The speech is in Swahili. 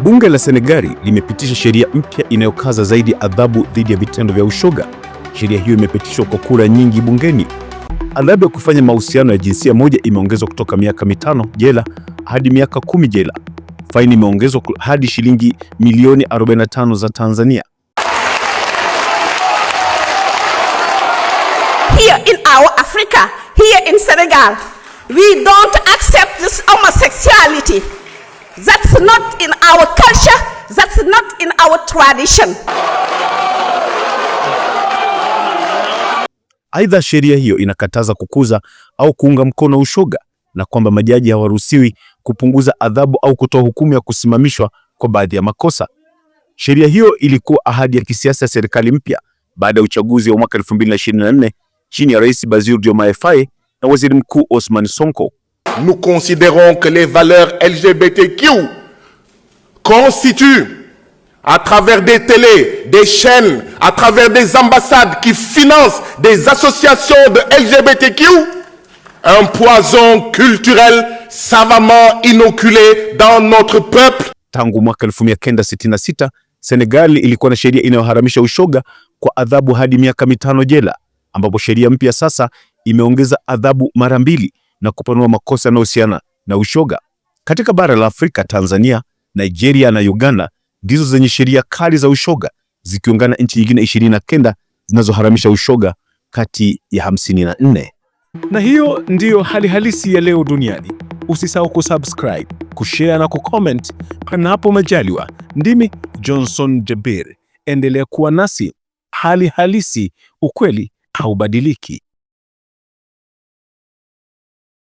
Bunge la Senegali limepitisha sheria mpya inayokaza zaidi adhabu dhidi ya vitendo vya ushoga. Sheria hiyo imepitishwa kwa kura nyingi bungeni. Adhabu ya kufanya mahusiano ya jinsia moja imeongezwa kutoka miaka 5 jela hadi miaka 10 jela. Faini imeongezwa hadi shilingi milioni 45 za Tanzania. Here in our Africa, here in Senegal, we don't accept this homosexuality. That's not in our culture, that's not in our tradition. Aidha, sheria hiyo inakataza kukuza au kuunga mkono ushoga na kwamba majaji hawaruhusiwi kupunguza adhabu au kutoa hukumu ya kusimamishwa kwa baadhi ya makosa. Sheria hiyo ilikuwa ahadi ya kisiasa ya serikali mpya baada ya uchaguzi wa mwaka 2024 chini ya Rais Bassirou Diomaye Faye na Waziri Mkuu Ousmane Sonko. Nous considérons que les valeurs LGBTQ constituent, à travers des télés, des chaînes, à travers des ambassades qui financent des associations de LGBTQ, un poison culturel savamment inoculé dans notre peuple. Tangu mwaka 1966, Senegal ilikuwa na sheria inayoharamisha ushoga kwa adhabu hadi miaka 5 jela, ambapo sheria mpya sasa imeongeza adhabu mara 2 na kupanua makosa yanayohusiana na ushoga. Katika bara la Afrika, Tanzania, Nigeria na Uganda ndizo zenye sheria kali za ushoga, zikiungana nchi nyingine 29 zinazoharamisha ushoga kati ya 54. Na hiyo ndiyo hali halisi ya leo duniani. Usisahau kusubscribe, kushare na kucomment. Panapo majaliwa, ndimi Johnson Jabir. Endelea kuwa nasi. Hali halisi, ukweli haubadiliki.